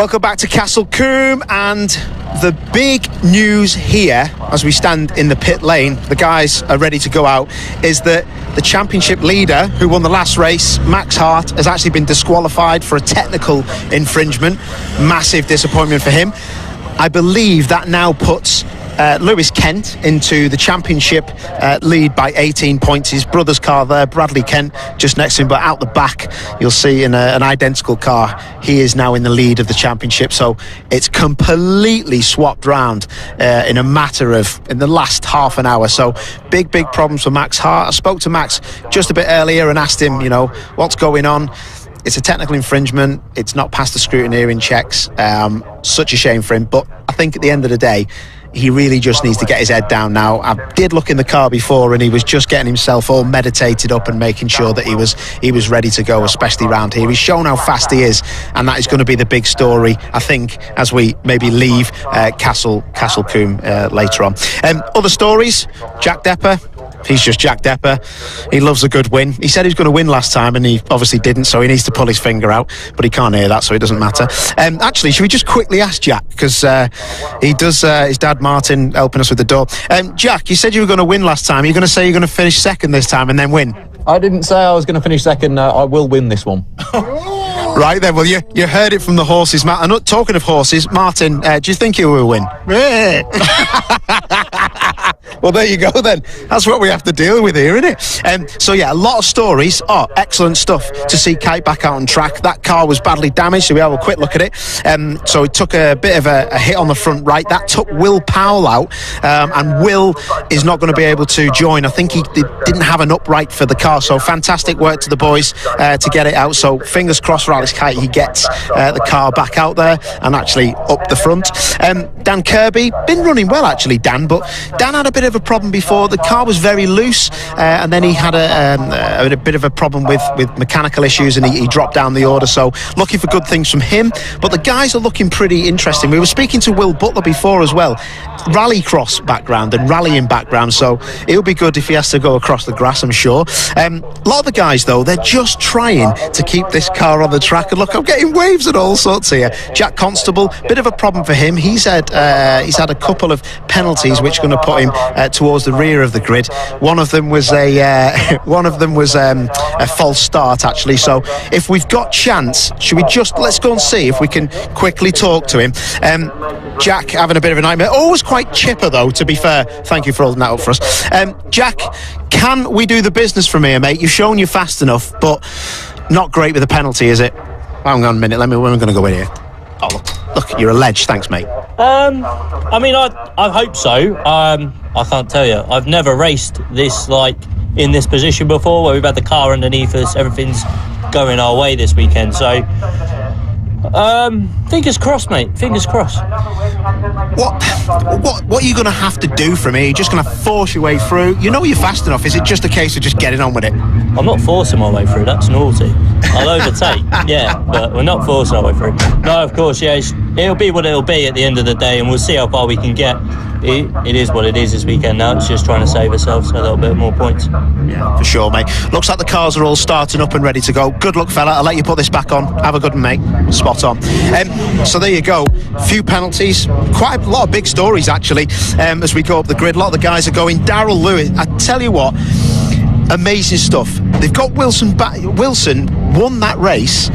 Welcome back to Castle Combe, and the big news here as we stand in the pit lane, the guys are ready to go out, is that the championship leader who won the last race, Max Hart, has actually been disqualified for a technical infringement. Massive disappointment for him. I believe that now puts Lewis Kent into the championship lead by 18 points. His brother's car there, Bradley Kent, just next to him, but out the back you'll see in an identical car, he is now in the lead of the championship. So it's completely swapped round in a matter of, in the last half an hour. So big problems for Max Hart. I spoke to Max just a bit earlier and asked him, you know, what's going on. It's a technical infringement. It's not passed the scrutineering checks. Such a shame for him. But I think at the end of the day, he really just needs to get his head down now. I did look in the car before and he was just getting himself all meditated up and making sure that he was ready to go, especially round here. He's shown how fast he is, and that is going to be the big story, I think, as we maybe leave Castle Combe later on. Other stories, Jack Depper. He's just Jack Depper. He loves a good win. He said he was going to win last time and he obviously didn't, so he needs to pull his finger out, but he can't hear that, so it doesn't matter. Actually, should we just quickly ask Jack, because he does, his dad Martin helping us with the door. Jack, you said you were going to win last time. Are you going to say you're going to finish second this time and then win? I didn't say I was going to finish second. I will win this one. Right then, well, you heard it from the horses. And talking of horses, Martin, do you think you will win? Well, there you go then. That's what we have to deal with here, isn't it? So yeah, a lot of stories. Oh, excellent stuff to see Kite back out on track. That car was badly damaged, so we have a quick look at it. So it took a bit of a hit on the front right. That took Will Powell out, and Will is not going to be able to join. I think he didn't have an upright for the car, so fantastic work to the boys to get it out. So fingers crossed for Alex Kite, he gets the car back out there and actually up the front. Dan Kirby, been running well actually, Dan, but Dan had a bit of a problem before. The car was very loose, and then he had a bit of a problem with mechanical issues, and he dropped down the order. So looking for good things from him, but the guys are looking pretty interesting. We were speaking to Will Butler before as well, rallycross background and rallying background, so it'll be good if he has to go across the grass, I'm sure. A lot of the guys though, they're just trying to keep this car on the track, and look, I'm getting waves and all sorts here. Jack Constable, bit of a problem for him. He's had a couple of penalties which are going to put him towards the rear of the grid. One of them was a false start actually. So if we've got chance, should we let's go and see if we can quickly talk to him. Jack having a bit of a nightmare. Always quite chipper though, to be fair. Thank you for holding that up for us. Jack, can we do the business from here, mate? You've shown you're fast enough, but not great with the penalty, is it? Hang on a minute, we're going to go in here. Oh, look, you're a ledge. Thanks, mate. I mean, I hope so. I can't tell you. I've never raced this, like, in this position before, where we've had the car underneath us. Everything's going our way this weekend. So, fingers crossed, mate. Fingers crossed. What are you going to have to do from here? You're just going to force your way through? You know you're fast enough. Is it just a case of just getting on with it? I'm not forcing my way through. That's naughty. I'll overtake, yeah, but we're not forcing our way through. No, of course, yeah. It'll be what it'll be at the end of the day, and we'll see how far we can get. It is what it is this weekend now. It's just trying to save ourselves a little bit more points. Yeah, for sure, mate. Looks like the cars are all starting up and ready to go. Good luck, fella. I'll let you put this back on. Have a good one, mate. Spot on. So there you go. Few penalties. Quite a lot of big stories, actually, as we go up the grid. A lot of the guys are going. Darrell Lewis, I tell you what, amazing stuff. They've got Wilson back. Wilson won that race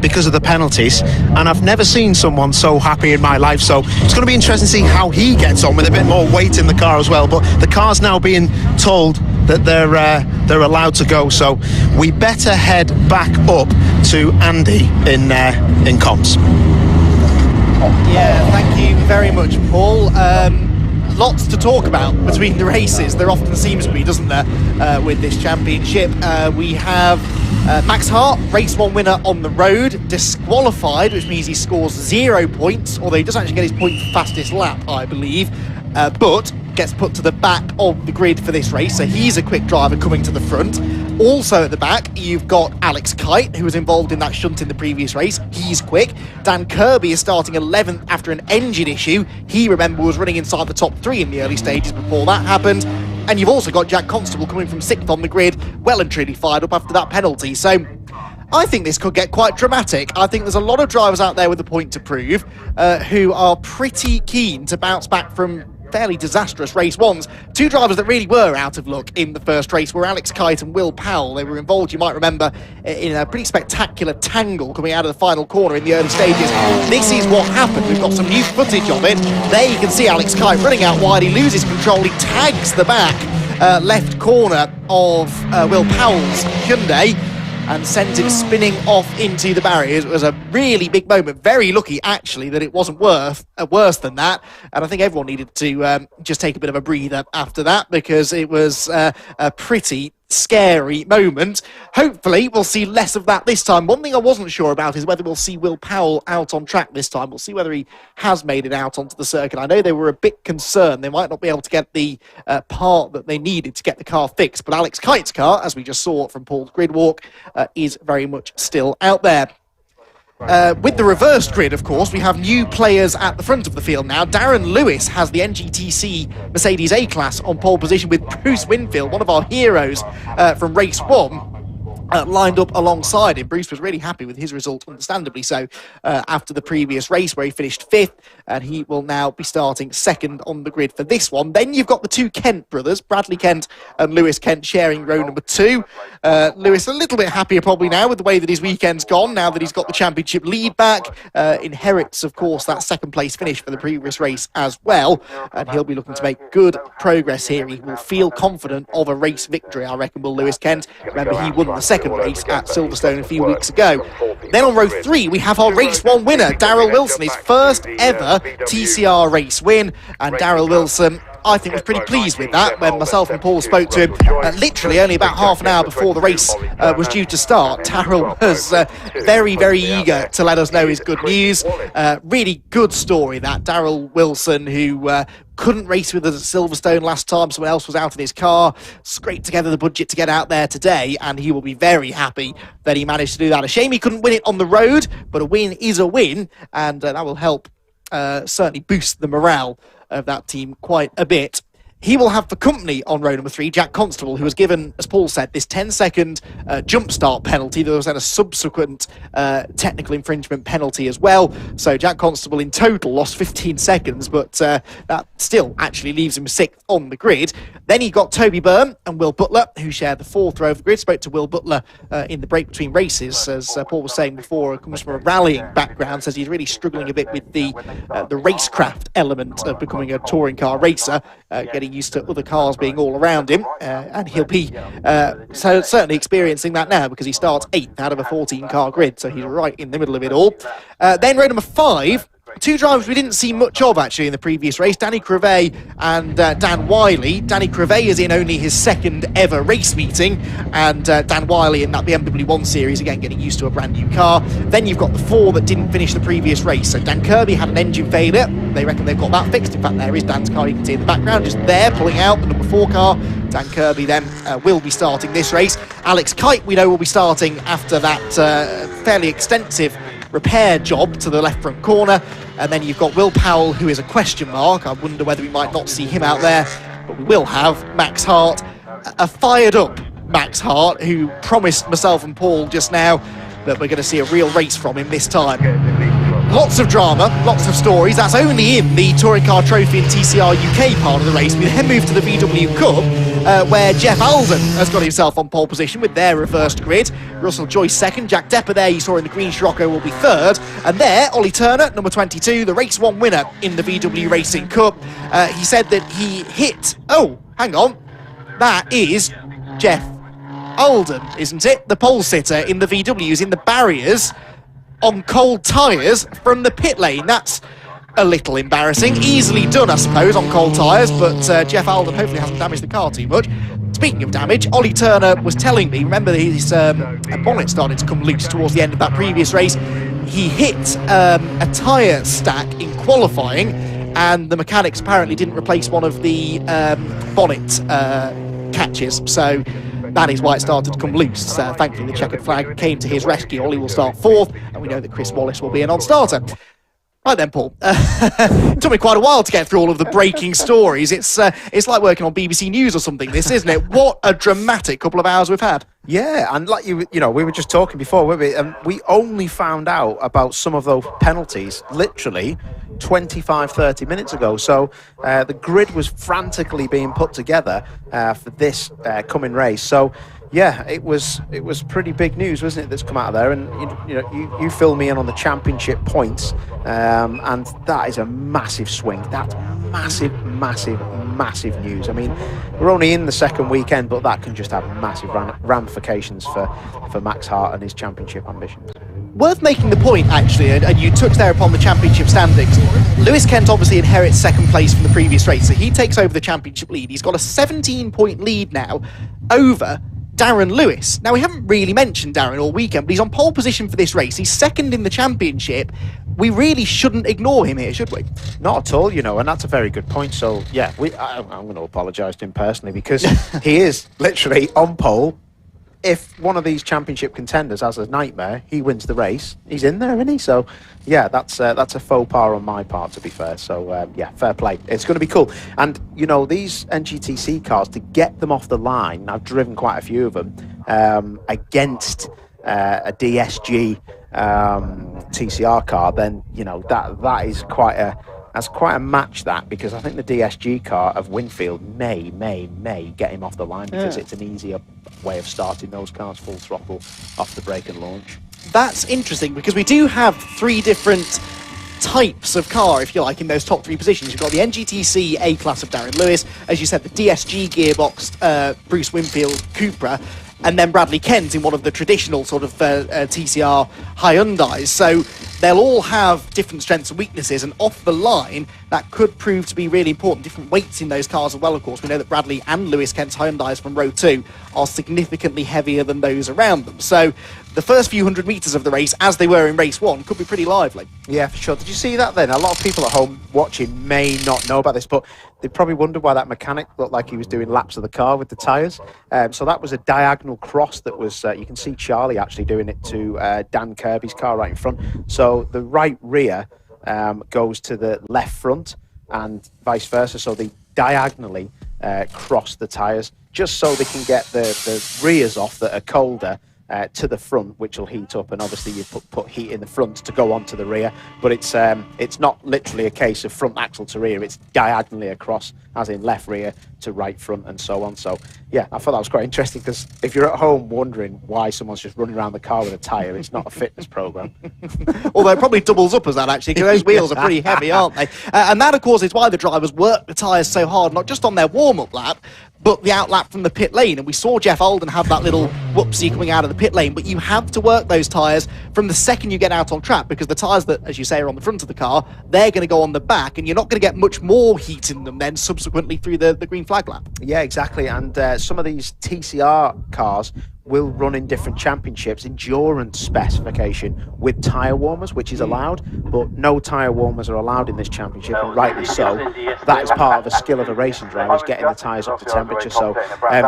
because of the penalties, and I've never seen someone so happy in my life. So it's going to be interesting to see how he gets on with a bit more weight in the car as well. But the car's now being told that they're allowed to go, so we better head back up to Andy in comms. Yeah, thank you very much, Paul. Lots to talk about between the races. There often seems to be, doesn't there, with this championship. We have Max Hart, race 1 winner on the road, disqualified, which means he scores 0 points, although he does actually get his point for fastest lap, I believe, but gets put to the back of the grid for this race, so he's a quick driver coming to the front. Also at the back, you've got Alex Kite, who was involved in that shunt in the previous race. He's quick. Dan Kirby is starting 11th after an engine issue. He, remember, was running inside the top 3 in the early stages before that happened. And you've also got Jack Constable coming from 6th on the grid, well and truly fired up after that penalty. So I think this could get quite dramatic. I think there's a lot of drivers out there with a point to prove who are pretty keen to bounce back from fairly disastrous race ones. Two drivers that really were out of luck in the first race were Alex Kite and Will Powell. They were involved, you might remember, in a pretty spectacular tangle coming out of the final corner in the early stages. This is what happened. We've got some new footage of it. There you can see Alex Kite running out wide. He loses control. He tags the back left corner of Will Powell's Hyundai and sends him spinning off into the barriers. It was a really big moment. Very lucky, actually, that it wasn't worse than that. And I think everyone needed to just take a bit of a breather after that, because it was a pretty scary moment. Hopefully we'll see less of that this time. One thing I wasn't sure about is whether we'll see Will Powell out on track this time. We'll see whether he has made it out onto the circuit. I know they were a bit concerned they might not be able to get the part that they needed to get the car fixed, but Alex Kite's car, as we just saw from Paul's grid walk, is very much still out there. With the reversed grid, of course, we have new players at the front of the field now. Darren Lewis has the NGTC Mercedes A-Class on pole position with Bruce Winfield, one of our heroes from race 1. Lined up alongside him. Bruce was really happy with his result, understandably so, after the previous race where he finished 5th, and he will now be starting 2nd on the grid for this one. Then you've got the two Kent brothers, Bradley Kent and Lewis Kent, sharing row number 2. Lewis a little bit happier probably now with the way that his weekend's gone, now that he's got the championship lead back. Inherits, of course, that 2nd place finish for the previous race as well, and he'll be looking to make good progress here. He will feel confident of a race victory, I reckon, will Lewis Kent. Remember, he won the 2nd race at Silverstone a few weeks ago. Then on row 3 we have our race 1 winner, Darrell Wilson, his first ever TCR race win, and Darrell Wilson, I think, was pretty pleased with that when myself and Paul spoke to him literally only about half an hour before the race was due to start. Darrell was very, very eager to let us know his good news. Really good story, that. Darrell Wilson, who couldn't race with us at Silverstone last time, someone else was out in his car, scraped together the budget to get out there today, and he will be very happy that he managed to do that. A shame he couldn't win it on the road, but a win is a win, and that will help certainly boost the morale of that team quite a bit. He will have for company on row number 3 Jack Constable, who was given, as Paul said, this 10-second jump start penalty. There was then a subsequent technical infringement penalty as well. So Jack Constable in total lost 15 seconds, but that still actually leaves him 6th on the grid. Then he got Toby Byrne and Will Butler, who shared the 4th row of the grid. Spoke to Will Butler in the break between races, as Paul was saying before, comes from a rallying background, says he's really struggling a bit with the racecraft element of becoming a touring car racer, getting used to other cars being all around him, and he'll be certainly experiencing that now, because he starts 8th out of a 14-car grid, so he's right in the middle of it all. Then row number 5, two drivers we didn't see much of actually in the previous race, Danny Crevet and Dan Wiley. Danny Crevet is in only his 2nd ever race meeting, and Dan Wiley in that BMW 1 Series, again getting used to a brand new car. Then you've got the 4 that didn't finish the previous race. So Dan Kirby had an engine failure. They reckon they've got that fixed. In fact, there is Dan's car, you can see in the background, just there pulling out the number 4 car. Dan Kirby then will be starting this race. Alex Kite, we know, will be starting after that fairly extensive repair job to the left front corner. And then you've got Will Powell, who is a question mark. I wonder whether we might not see him out there, but we will have Max Hart, a fired up Max Hart, who promised myself and Paul just now that we're going to see a real race from him this time. Lots of drama, lots of stories. That's only in the Touring Car Trophy and TCR UK part of the race. We then move to the VW Cup, where Jeff Alden has got himself on pole position with their reversed grid. Russell Joyce 2nd, Jack Depper there, you saw in the green Scirocco, will be 3rd. And there, Ollie Turner, number 22, the race 1 winner in the VW Racing Cup. He said that he hit... Oh, hang on. That is Jeff Alden, isn't it? The pole sitter in the VWs in the barriers on cold tyres from the pit lane. That's a little embarrassing. Easily done, I suppose, on cold tyres, but Jeff Alden hopefully hasn't damaged the car too much. Speaking of damage, Ollie Turner was telling me, remember his bonnet started to come loose towards the end of that previous race. He hit a tyre stack in qualifying, and the mechanics apparently didn't replace one of the bonnet catches, so that is why it started to come loose. Thankfully, the checkered flag came to his rescue. Ollie will start 4th, and we know that Chris Wallace will be a non-starter. Right then, Paul. It took me quite a while to get through all of the breaking stories. It's like working on BBC News or something, this, isn't it? What a dramatic couple of hours we've had. Yeah, and like you know, we were just talking before, weren't we? We only found out about some of those penalties literally 25, 30 minutes ago. So the grid was frantically being put together for this coming race. So yeah, it was pretty big news, wasn't it, that's come out of there? And you fill me in on the championship points, and that is a massive swing. That's massive news. I mean, we're only in the second weekend, but that can just have massive ramifications for Max Hart and his championship ambitions. Worth making the point, actually, and you touched there upon the championship standings. Lewis Kent obviously inherits second place from the previous race, so he takes over the championship lead. He's got a 17-point lead now over Darren Lewis. Now, we haven't really mentioned Darren all weekend, but he's on pole position for this race. He's second in the championship. We really shouldn't ignore him here, should we? Not at all, and that's a very good point. So, yeah, I'm going to apologise to him personally, because he is literally on pole. If one of these championship contenders has a nightmare, he wins the race. He's in there, isn't he? So, yeah, that's a faux pas on my part, to be fair. So, yeah, fair play. It's going to be cool. And, these NGTC cars, to get them off the line, I've driven quite a few of them, against a DSG TCR car, then, that is quite a match, that, because I think the DSG car of Winfield may get him off the line, because it's an easier way of starting those cars full throttle off the brake and launch. That's interesting, because we do have three different types of car, if you like, in those top three positions. You've got the NGTC A-Class of Darren Lewis, as you said, the DSG gearbox Bruce Winfield Cupra, and then Bradley Kent in one of the traditional sort of TCR Hyundais. So they'll all have different strengths and weaknesses, and off the line, that could prove to be really important. Different weights in those cars as well, of course. We know that Bradley and Lewis Kent's Hyundais from row 2 are significantly heavier than those around them. So the first few hundred metres of the race, as they were in race 1, could be pretty lively. Yeah, for sure. Did you see that then? A lot of people at home watching may not know about this, but they probably wondered why that mechanic looked like he was doing laps of the car with the tyres. So that was a diagonal cross that was, you can see Charlie actually doing it to Dan Kirby's car right in front. So the right rear goes to the left front and vice versa. So they diagonally cross the tyres just so they can get the rears off that are colder to the front, which will heat up, and obviously you put heat in the front to go onto the rear, but it's not literally a case of front axle to rear, it's diagonally across, as in left rear to right front and so on. So yeah, I thought that was quite interesting, because if you're at home wondering why someone's just running around the car with a tyre, it's not a fitness program. Although it probably doubles up as that, actually, because those wheels are pretty heavy, aren't they? And that, of course, is why the drivers work the tyres so hard, not just on their warm-up lap, but the outlap from the pit lane. And we saw Jeff Alden have that little whoopsie coming out of the pit lane, but you have to work those tyres from the second you get out on track, because the tyres that, as you say, are on the front of the car, they're going to go on the back, and you're not going to get much more heat in them then subsequently through the green flag lap. Yeah, exactly. And some of these TCR cars will run in different championships endurance specification with tyre warmers, which is allowed, but no tyre warmers are allowed in this championship, and rightly so. That is part of the skill of a racing driver, is getting the tyres up to temperature. So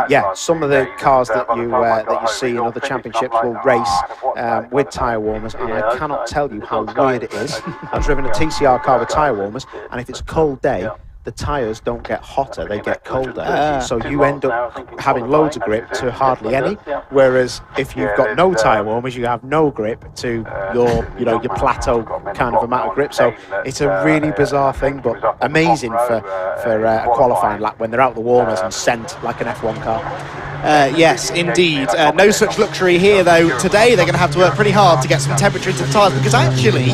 yeah, some of the cars that you see in other championships will race with tyre warmers, and I cannot tell you how weird it is. I've driven a TCR car with tyre warmers, and if it's a cold day, the tyres don't get hotter, they get colder. So you end up having loads of grip to hardly any, whereas if you've got no tyre warmers, you have no grip to your plateau kind of amount of grip. So it's a really bizarre thing, but amazing for a qualifying lap when they're out the warmers and sent like an F1 car. Yes, indeed. No such luxury here, though. Today they're going to have to work pretty hard to get some temperature into the tyres, because actually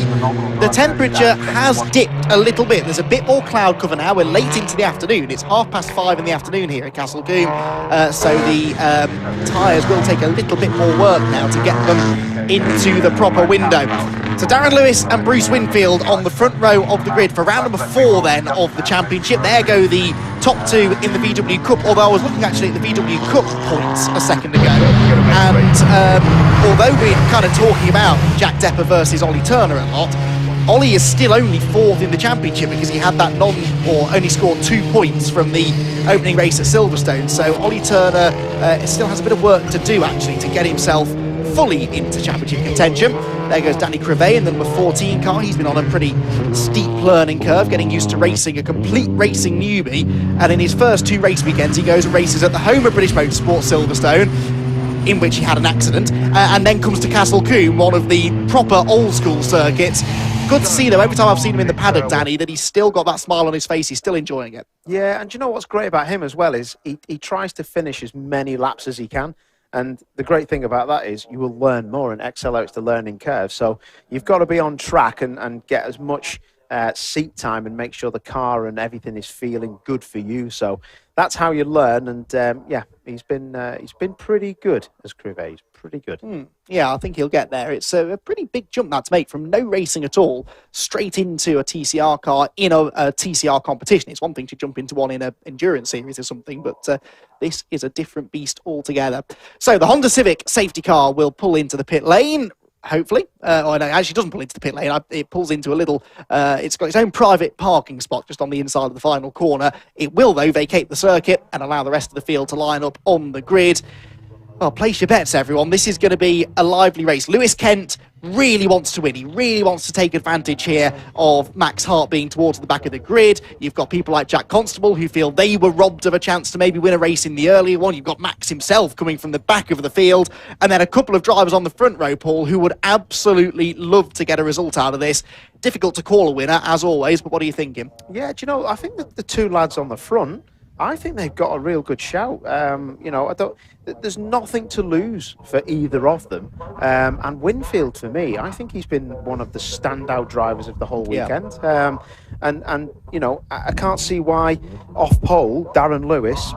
the temperature has dipped a little bit. There's a bit more cloud cover now. We're late into the afternoon. It's 5:30 in the afternoon here in Castle Coombe, so the tyres will take a little bit more work now to get them into the proper window. So Darren Lewis and Bruce Winfield on the front row of the grid for round number 4 then of the championship. There go the top 2 in the VW Cup, although I was looking actually at the VW Cup points a second ago, and although we're kind of talking about Jack Depper versus Ollie Turner a lot, Ollie is still only 4th in the championship because he had that only scored 2 points from the opening race at Silverstone. So Ollie Turner still has a bit of work to do actually to get himself fully into championship contention. There goes Danny Crevet in the number 14 car. He's been on a pretty steep learning curve, getting used to racing, a complete racing newbie. And in his first 2 race weekends, he goes and races at the home of British Motorsport, Silverstone, in which he had an accident, and then comes to Castle Combe, one of the proper old school circuits. Good to see, though, every time I've seen him in the paddock, Danny, that he's still got that smile on his face. He's still enjoying it. Yeah, and do you know what's great about him as well is he tries to finish as many laps as he can. And the great thing about that is you will learn more, and accelerates the learning curve. So you've got to be on track and get as much seat time and make sure the car and everything is feeling good for you. So that's how you learn. And yeah, he's been pretty good as Crevet. He's pretty good. Yeah, I think he'll get there. It's a pretty big jump that to make from no racing at all straight into a TCR car in a TCR competition. It's one thing to jump into one in an endurance series or something, but this is a different beast altogether. So the Honda Civic safety car will pull into the pit lane. Hopefully, no, actually doesn't pull into the pit lane. It pulls into a little, it's got its own private parking spot just on the inside of the final corner. It will, though, vacate the circuit and allow the rest of the field to line up on the grid. Well, place your bets, everyone. This is going to be a lively race. Lewis Kent really wants to win. He really wants to take advantage here of Max Hart being towards the back of the grid. You've got people like Jack Constable who feel they were robbed of a chance to maybe win a race in the earlier one. You've got Max himself coming from the back of the field. And then a couple of drivers on the front row, Paul, who would absolutely love to get a result out of this. Difficult to call a winner, as always, but what are you thinking? Yeah, do you know, I think that the 2 lads on the front, I think they've got a real good shout. You know, there's nothing to lose for either of them. And Winfield, for me, I think he's been one of the standout drivers of the whole weekend. And you know, I can't see why off pole Darren Lewis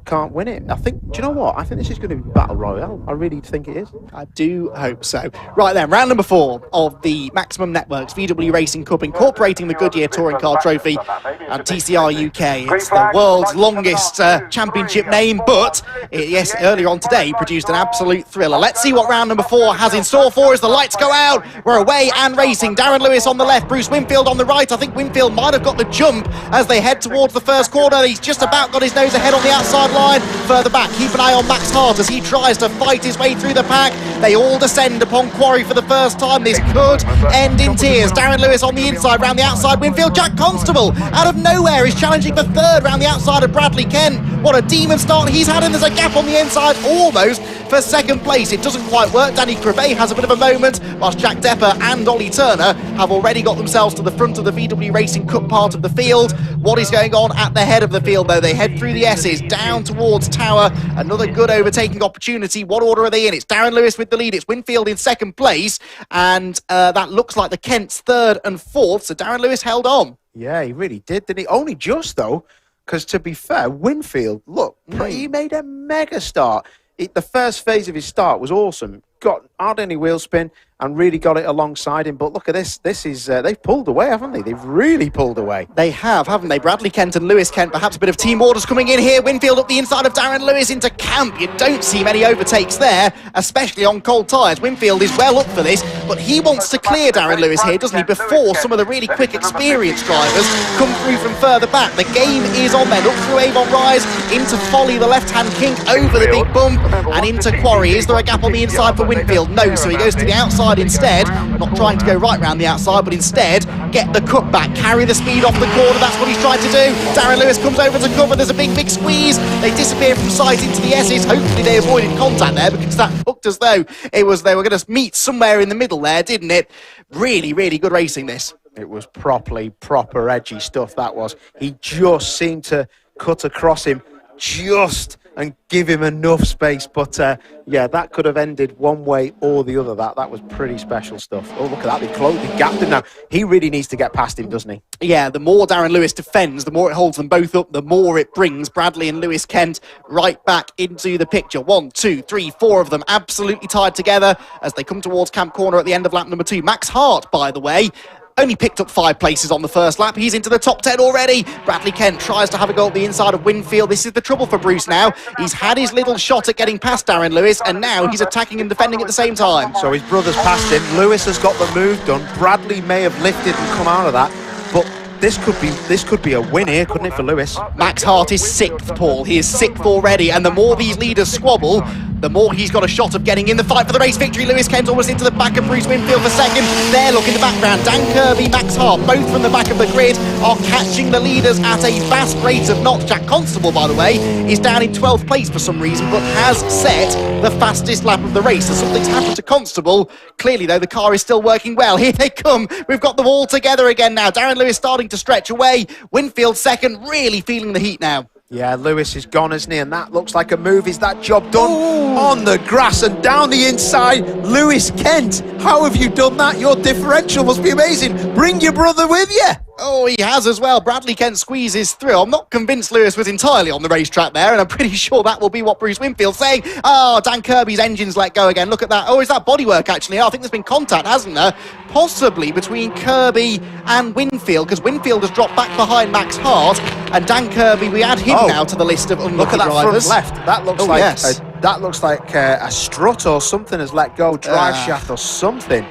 can't win it. I think, do you know what? I think this is going to be battle royale. I really think it is. I do hope so. Right then, round number 4 of the Maximum Networks VW Racing Cup, incorporating the Goodyear Touring Car Trophy and TCR UK. It's the world's longest championship name, but yes, earlier on today produced an absolute thriller. Let's see what round number 4 has in store for us. The lights go out. We're away and racing. Darren Lewis on the left, Bruce Winfield on the right. I think Winfield might have got the jump as they head towards the first corner. He's just about got his nose ahead on the outside line. Further back, keep an eye on Max Hart as he tries to fight his way through the pack. They all descend upon Quarry for the first time. This could end in tears. Darren Lewis on the inside, round the outside. Winfield, Jack Constable out of nowhere is challenging for third round the outside of Bradley Kent. What a demon start he's had, and there's a gap on the inside almost for second place. It doesn't quite work. Danny Crevet has a bit of a moment, whilst Jack Depper and Ollie Turner have already got themselves to the front of the VW Racing Cup part of the field. What is going on at the head of the field, though? They head through the S's down towards Tower. Another good overtaking opportunity. What order are they in? It's Darren Lewis with the lead. It's Winfield in second place, and that looks like the Kents third and fourth. So Darren Lewis held on. Yeah, he really did, didn't he? Only just, though, because to be fair, Winfield, look, he made a mega start. The first phase of his start was awesome. Got hardly any wheel spin and really got it alongside him. But look at this. This is, they've pulled away, haven't they? They've really pulled away. They have, haven't they? Bradley Kent and Lewis Kent, perhaps a bit of team orders coming in here. Winfield up the inside of Darren Lewis into camp. You don't see many overtakes there, especially on cold tyres. Winfield is well up for this, but he wants to clear Darren Lewis here, doesn't he, before some of the really quick, experienced drivers come through from further back. The game is on then. Up through Avon Rise, into Folly, the left-hand kink, over the big bump, and into Quarry. Is there a gap on the inside for Winfield? No, so he goes to the outside instead, not trying to go right round the outside, but instead get the cut back, carry the speed off the corner. That's what he's trying to do. Darren Lewis comes over to cover. There's a big squeeze. They disappear from sight into the S's. Hopefully they avoided contact there, because that looked as though they were going to meet somewhere in the middle there, didn't it? Really, really good racing, this. It was proper edgy stuff, that was. He just seemed to cut across him just and give him enough space, but yeah, that could have ended one way or the other. That was pretty special stuff. Oh, look at that, they gapped him now. He really needs to get past him, doesn't he? Yeah, the more Darren Lewis defends, the more it holds them both up, the more it brings Bradley and Lewis Kent right back into the picture. 1, 2, 3, 4 of them absolutely tied together as they come towards Camp Corner at the end of lap number 2. Max Hart, by the way, only picked up 5 places on the first lap. He's into the top 10 already. Bradley Kent tries to have a go at the inside of Winfield. This is the trouble for Bruce now. He's had his little shot at getting past Darren Lewis, and now he's attacking and defending at the same time. So his brother's passed him. Lewis has got the move done. Bradley may have lifted and come out of that, but this could be a win here, couldn't it, for Lewis? Max Hart is 6th, Paul. He is 6th already, and the more these leaders squabble, the more he's got a shot of getting in the fight for the race victory. Lewis Kent almost into the back of Bruce Winfield for second. There, look in the background, Dan Kirby, Max Hart, both from the back of the grid, are catching the leaders at a fast rate of knots. Jack Constable, by the way, is down in 12th place for some reason, but has set the fastest lap of the race. So something's happened to Constable. Clearly, though, the car is still working well. Here they come. We've got them all together again now. Darren Lewis starting to stretch away. Winfield second, really feeling the heat now. Yeah, Lewis is gone, isn't he? And that looks like a move. Is that job done? Ooh. On the grass and down the inside. Lewis Kent, how have you done that? Your differential must be amazing. Bring your brother with you. Oh, he has as well. Bradley Kent squeezes through. I'm not convinced Lewis was entirely on the racetrack there, and I'm pretty sure that will be what Bruce Winfield's saying. Oh, Dan Kirby's engine's let go again. Look at that. Oh, is that bodywork, actually? Oh, I think there's been contact, hasn't there? Possibly between Kirby and Winfield, because Winfield has dropped back behind Max Hart, and Dan Kirby, we add him now to the list of unlucky Look at that drivers. front left. That looks like a strut or something has let go, drive shaft or something.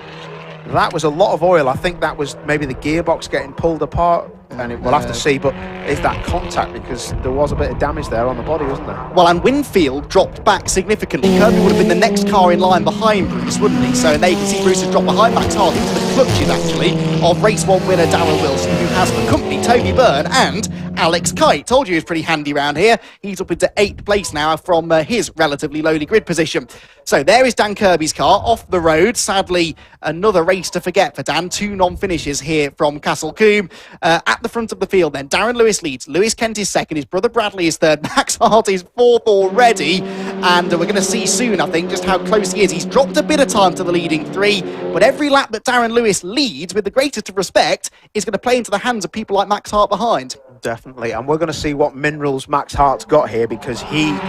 That was a lot of oil. I think that was maybe the gearbox getting pulled apart, and we'll have to see. But is that contact? Because there was a bit of damage there on the body, wasn't there? Well, and Winfield dropped back significantly. Kirby would have been the next car in line behind Bruce, wouldn't he? So there you can see Bruce has dropped behind Max Hart into the clutches, actually, of race 1 winner Darren Wilson, who has accompanied Toby Byrne and Alex Kite. Told you he was pretty handy around here. He's up into 8th place now from his relatively lowly grid position. So there is Dan Kirby's car off the road. Sadly, another race to forget for Dan. 2 non-finishes here from Castle Combe. At the front of the field then, Darren Lewis leads. Lewis Kent is second. His brother Bradley is third. Max Hart is 4th already. And we're going to see soon, I think, just how close he is. He's dropped a bit of time to the leading 3. But every lap that Darren Lewis leads, with the greatest of respect, is going to play into the hands of people like Max Hart behind. Definitely, and we're going to see what minerals Max Hart's got here, because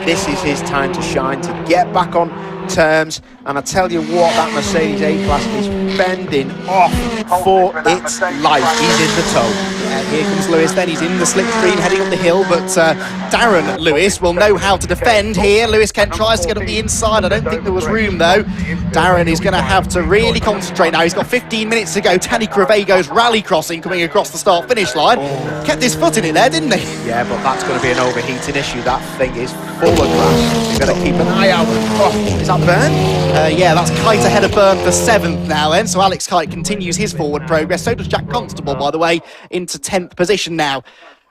this is his time to shine, to get back on terms. And I tell you what, that Mercedes A-Class is fending off for its life. He's in the tow. Here comes Lewis then, he's in the slipstream heading up the hill, but Darren Lewis will know how to defend here. Lewis Kent tries to get up the inside. I don't think there was room though. Darren is going to have to really concentrate now. He's got 15 minutes to go. Danny Crevago's rally crossing coming across the start-finish line. Kept his foot in it there, didn't he? Yeah, but that's going to be an overheating issue. That thing is full of grass. You've got to keep an eye out. Oh, is that Byrne? Yeah, that's Kite ahead of Byrne for 7th now then. So Alex Kite continues his forward progress. So does Jack Constable, by the way, into 10th position now.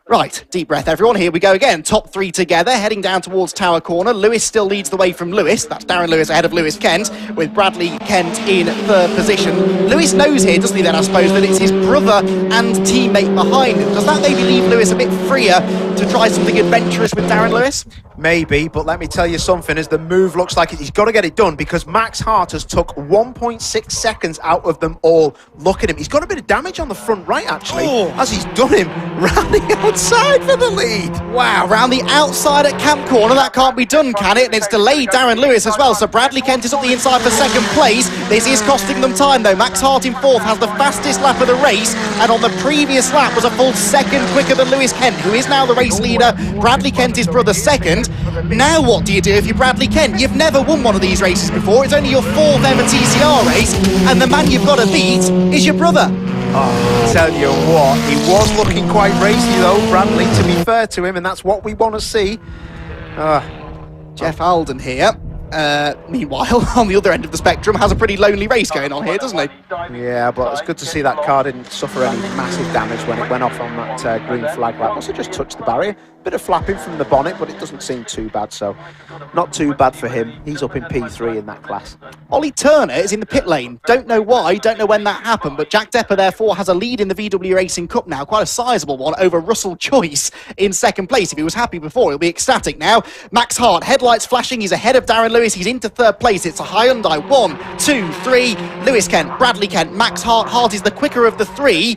Right, deep breath everyone, here we go again. Top 3 together, heading down towards Tower Corner. Lewis still leads the way from Lewis. That's Darren Lewis ahead of Lewis Kent, with Bradley Kent in 3rd position. Lewis knows here, doesn't he then, I suppose, that it's his brother and teammate behind him. Does that maybe leave Lewis a bit freer to try something adventurous with Darren Lewis? Maybe, but let me tell you something, as the move looks like he's got to get it done, because Max Hart has took 1.6 seconds out of them all. Look at him. He's got a bit of damage on the front right, actually, as he's done him round the outside for the lead. Wow, round the outside at Camp Corner. That can't be done, can it? And it's delayed Darren Lewis as well. So Bradley Kent is up the inside for 2nd place. This is costing them time, though. Max Hart in 4th has the fastest lap of the race, and on the previous lap was a full 2nd quicker than Lewis Kent, who is now the race leader. Bradley Kent is brother 2nd. Now what do you do if you're Bradley Kent? You've never won one of these races before. It's only your 4th ever TCR race, and the man you've got to beat is your brother. Oh, tell you what, he was looking quite racy though, Bradley, to be fair to him, and that's what we want to see. Jeff Alden here. Meanwhile, on the other end of the spectrum, has a pretty lonely race going on here, doesn't he? Yeah, but it's good to see that car didn't suffer any massive damage when it went off on that green flag light. Must have just touched the barrier. Bit of flapping from the bonnet, but it doesn't seem too bad, so not too bad for him. He's up in P3 in that class. Ollie Turner is in the pit lane. Don't know why, don't know when that happened, but Jack Depper therefore has a lead in the VW Racing Cup now, quite a sizable one, over Russell Choice in 2nd place. If he was happy before, he'll be ecstatic now. Max Hart, headlights flashing, he's ahead of Darren Lewis, he's into 3rd place. It's a Hyundai. 1, 2, 3. Lewis Kent, Bradley Kent, Max Hart. Hart is the quicker of the 3.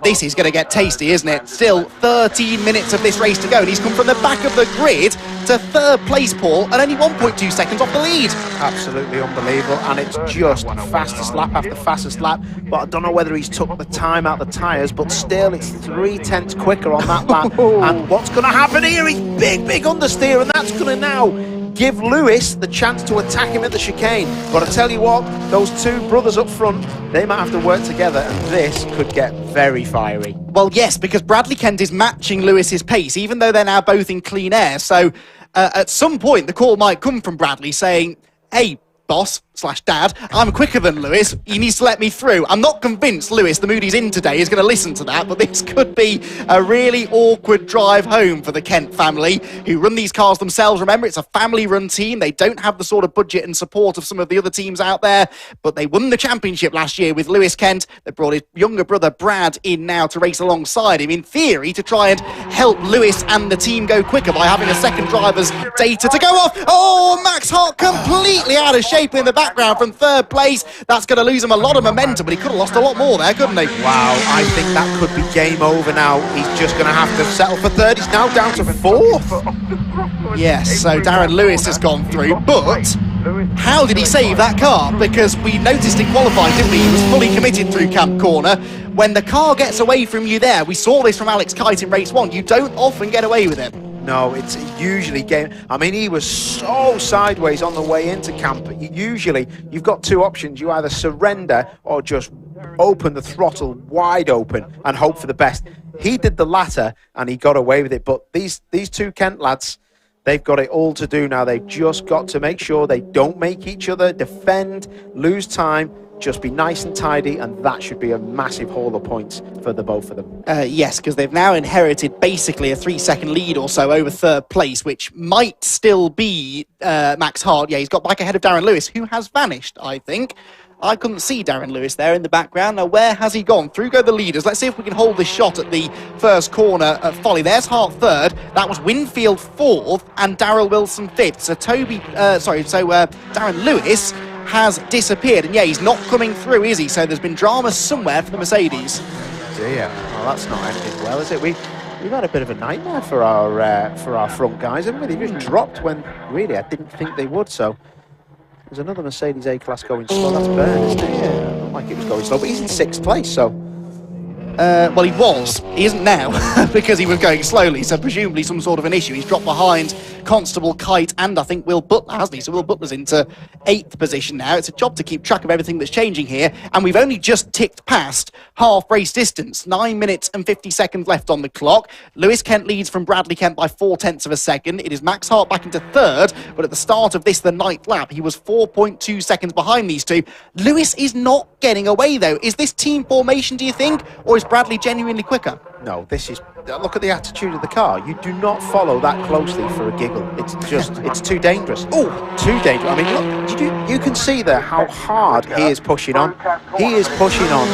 This is going to get tasty, isn't it? Still 13 minutes of this race to go, and he's come from the back of the grid to 3rd place, Paul, and only 1.2 seconds off the lead. Absolutely unbelievable, and it's just fastest lap after fastest lap. But I don't know whether he's took the time out the tyres, but still it's 3/10 quicker on that lap. And what's going to happen here? He's big understeer, and that's going to now and give Lewis the chance to attack him at the chicane. But I tell you what, those two brothers up front, they might have to work together, and this could get very fiery. Well, yes, because Bradley Kent is matching Lewis's pace, even though they're now both in clean air. So at some point, the call might come from Bradley saying, hey, boss/dad, I'm quicker than Lewis, he needs to let me through. I'm not convinced Lewis, the mood he's in today, is going to listen to that, but this could be a really awkward drive home for the Kent family, who run these cars themselves. Remember, it's a family-run team. They don't have the sort of budget and support of some of the other teams out there, but they won the championship last year with Lewis Kent. They brought his younger brother Brad in now to race alongside him, in theory, to try and help Lewis and the team go quicker by having a second driver's data to go off. Oh, Max Hart completely out of shape in the background from third place. That's going to lose him a lot of momentum, but he could have lost a lot more there, couldn't he? Wow, I think that could be game over now. He's just going to have to settle for third. He's now down to fourth. Yes, so Darren Lewis has gone through, but how did he save that car? Because we noticed in qualifying, didn't we? He was fully committed through Camp Corner. When the car gets away from you there, we saw this from Alex Kite in race 1, you don't often get away with it. No, it's usually game. I mean, he was so sideways on the way into camp. Usually, you've got two options. You either surrender or just open the throttle wide open and hope for the best. He did the latter, and he got away with it. But these two Kent lads, they've got it all to do now. They've just got to make sure they don't make each other defend, lose time, just be nice and tidy, and that should be a massive haul of points for the both of them. Yes, because they've now inherited basically a 3-second lead or so over third place, which might still be Max Hart. Yeah, he's got back ahead of Darren Lewis, who has vanished, I think. I couldn't see Darren Lewis there in the background. Now, where has he gone? Through go the leaders. Let's see if we can hold this shot at the first corner at Folly. There's Hart third. That was Winfield fourth and Darrell Wilson fifth. So Darren Lewis has disappeared. And yeah, he's not coming through, is he? So there's been drama somewhere for the Mercedes. Dear, well, that's not ending well, is it? We've had a bit of a nightmare for our front guys, haven't we? They just dropped when really I didn't think they would. So there's another Mercedes A-Class going slow. That's Byrne, isn't it? Yeah, not like it was going slow, but he's in sixth place, so. Well, he was. He isn't now because he was going slowly, so presumably some sort of an issue. He's dropped behind Constable, Kite, and I think Will Butler, hasn't he? So Will Butler's into 8th position now. It's a job to keep track of everything that's changing here, and we've only just ticked past half race distance. 9 minutes and 50 seconds left on the clock. Lewis Kent leads from Bradley Kent by 0.4 of a second. It is Max Hart back into third, but at the start of the ninth lap, he was 4.2 seconds behind these two. Lewis is not getting away, though. Is this team formation, do you think, or is Bradley genuinely quicker? No, this is... Look at the attitude of the car. You do not follow that closely for a giggle. It's just... It's too dangerous. Oh, too dangerous. I mean, look, you can see there how hard he is pushing on. He is pushing on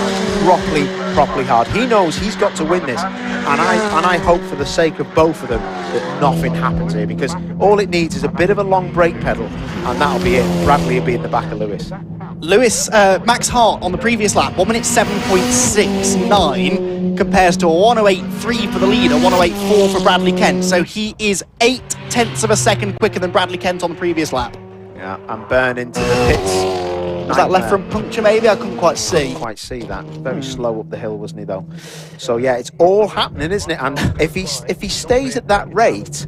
properly hard. He knows he's got to win this. And I hope for the sake of both of them that nothing happens here, because all it needs is a bit of a long brake pedal, and that'll be it. Bradley will be in the back of Lewis. Max Hart on the previous lap, 1 minute 7.69 compares to a 108.3 for the leader, 108.4 for Bradley Kent. So he is 0.8 of a second quicker than Bradley Kent on the previous lap. Yeah, and Byrne into the pits. Was that left front puncture maybe? I couldn't quite see. Couldn't quite see that. Very slow up the hill, wasn't he, though? So yeah, it's all happening, isn't it? And if he stays at that rate,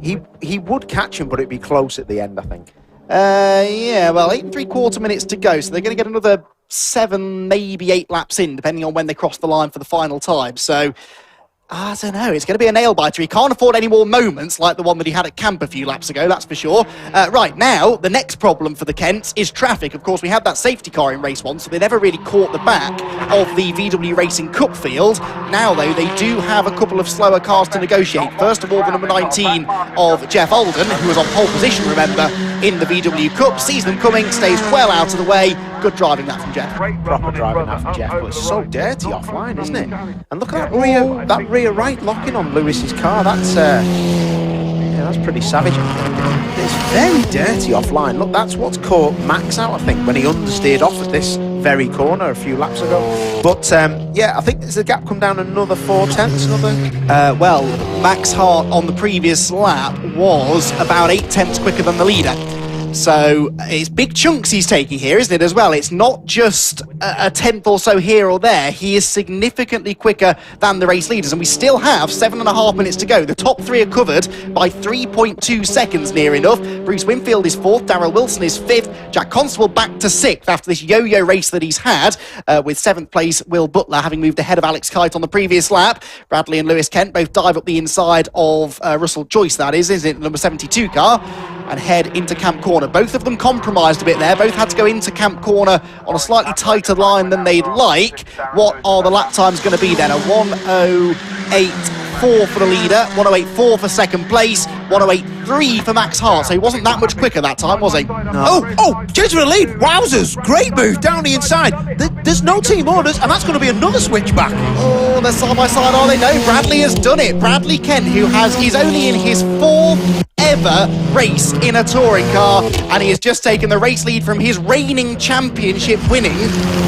he would catch him, but it'd be close at the end, I think. Yeah, well, 8 3/4 minutes to go, so they're going to get another 7, maybe 8 laps in, depending on when they cross the line for the final time. So, I don't know, it's going to be a nail-biter. He can't afford any more moments like the one that he had at camp a few laps ago, that's for sure. Right, now, the next problem for the Kents is traffic. Of course, we had that safety car in race 1, so they never really caught the back of the VW Racing Cup field. Now, though, they do have a couple of slower cars to negotiate. First of all, the number 19 of Jeff Alden, who was on pole position, remember, in the VW Cup. Sees them coming, stays well out of the way. Good driving that from Jeff. Proper driving that from Jeff, but it's so dirty offline, isn't it? And look at that rear right locking on Lewis's car. That's pretty savage. It's very dirty offline. Look, that's what's caught Max out, I think, when he understeered off at this very corner a few laps ago. But yeah, I think there's a gap come down another 0.4. Well, Max Hart on the previous lap was about 0.8 quicker than the leader. So it's big chunks he's taking here, isn't it, as well? It's not just a tenth or so here or there. He is significantly quicker than the race leaders, and we still have 7.5 minutes to go. The top three are covered by 3.2 seconds, near enough. Bruce Winfield is 4th, Darrell Wilson is 5th, Jack Constable back to 6th after this yo-yo race that he's had, with 7th place Will Butler having moved ahead of Alex Kite on the previous lap. Bradley and Lewis Kent both dive up the inside of Russell Joyce, that is it, number 72 car, and head into Camp Corner. Both of them compromised a bit there. Both had to go into Camp Corner on a slightly tighter line than they'd like. What are the lap times going to be then? A 1:08.4 for the leader, 1:08.4 for second place, 1:08.3 for Max Hart. So he wasn't that much quicker that time, was he? No. Oh, change for the lead. Wowzers. Great move down the inside. There's no team orders, and that's going to be another switchback. Oh, they're side by side, are they? No, Bradley has done it. Bradley Kent, who is only in his 4th ever race in a touring car, and he has just taken the race lead from his reigning championship winning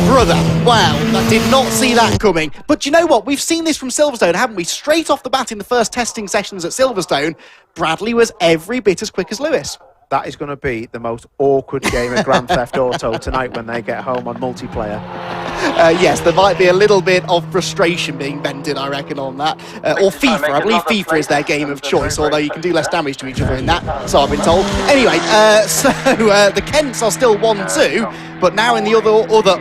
brother. Wow, I did not see that coming. But you know what? We've seen this from Silverstone, haven't we? Straight off the bat in the first testing sessions at Silverstone, Bradley was every bit as quick as Lewis. That is going to be the most awkward game of Grand Theft Auto tonight when they get home on multiplayer. Yes, there might be a little bit of frustration being vented, I reckon, on that. Or FIFA. I believe FIFA is their game of choice, although you can do less damage to each other in that, so I've been told. Anyway, the Kents are still 1-2, but now in the other order,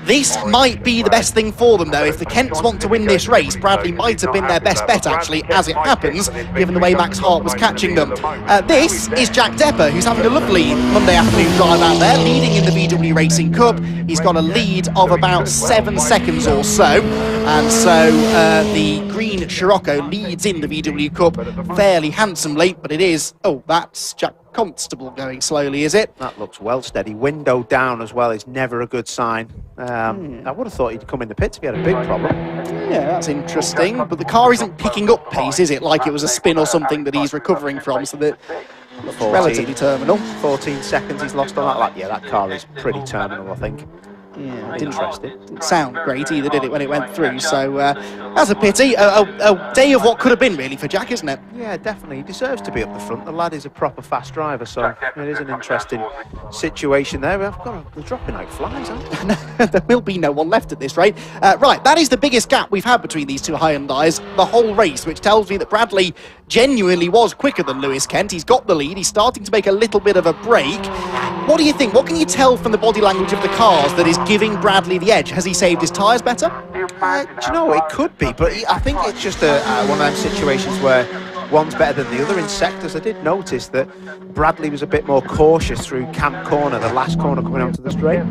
this might be the best thing for them, though. If the Kents want to win this race, Bradley might have been their best bet, actually, as it happens, given the way Max Hart was catching them. This is Jack Depper, who's having a lovely Monday afternoon drive out there, leading in the VW Racing Cup. He's got a lead of about 7 seconds or so, and so the green Scirocco leads in the VW Cup fairly handsomely, but it is... Oh, that's Jack Constable going slowly, is it? That looks well steady. Window down as well is never a good sign. I would have thought he'd come in the pits if he had a big problem. Yeah, that's interesting. But the car isn't picking up pace, is it? Like it was a spin or something that he's recovering from, so that looks relatively terminal. 14 seconds he's lost on that lap. Yeah, that car is pretty terminal, I think. Yeah, didn't sound great either, did it, when it went through? So that's a pity. A day of what could have been, really, for Jack, isn't it? Yeah, definitely. He deserves to be up the front. The lad is a proper fast driver, so it is an interesting situation there. They're dropping like flies, aren't they? There will be no one left at this rate. Right, that is the biggest gap we've had between these two Hyundais the whole race, which tells me that Bradley genuinely was quicker than Lewis Kent. He's got the lead. He's starting to make a little bit of a break. What do you think? What can you tell from the body language of the cars that is giving Bradley the edge? Has he saved his tyres better? Do you know, it could be, but I think it's just one of them situations where one's better than the other in sectors. I did notice that Bradley was a bit more cautious through Camp Corner, the last corner coming onto the straight.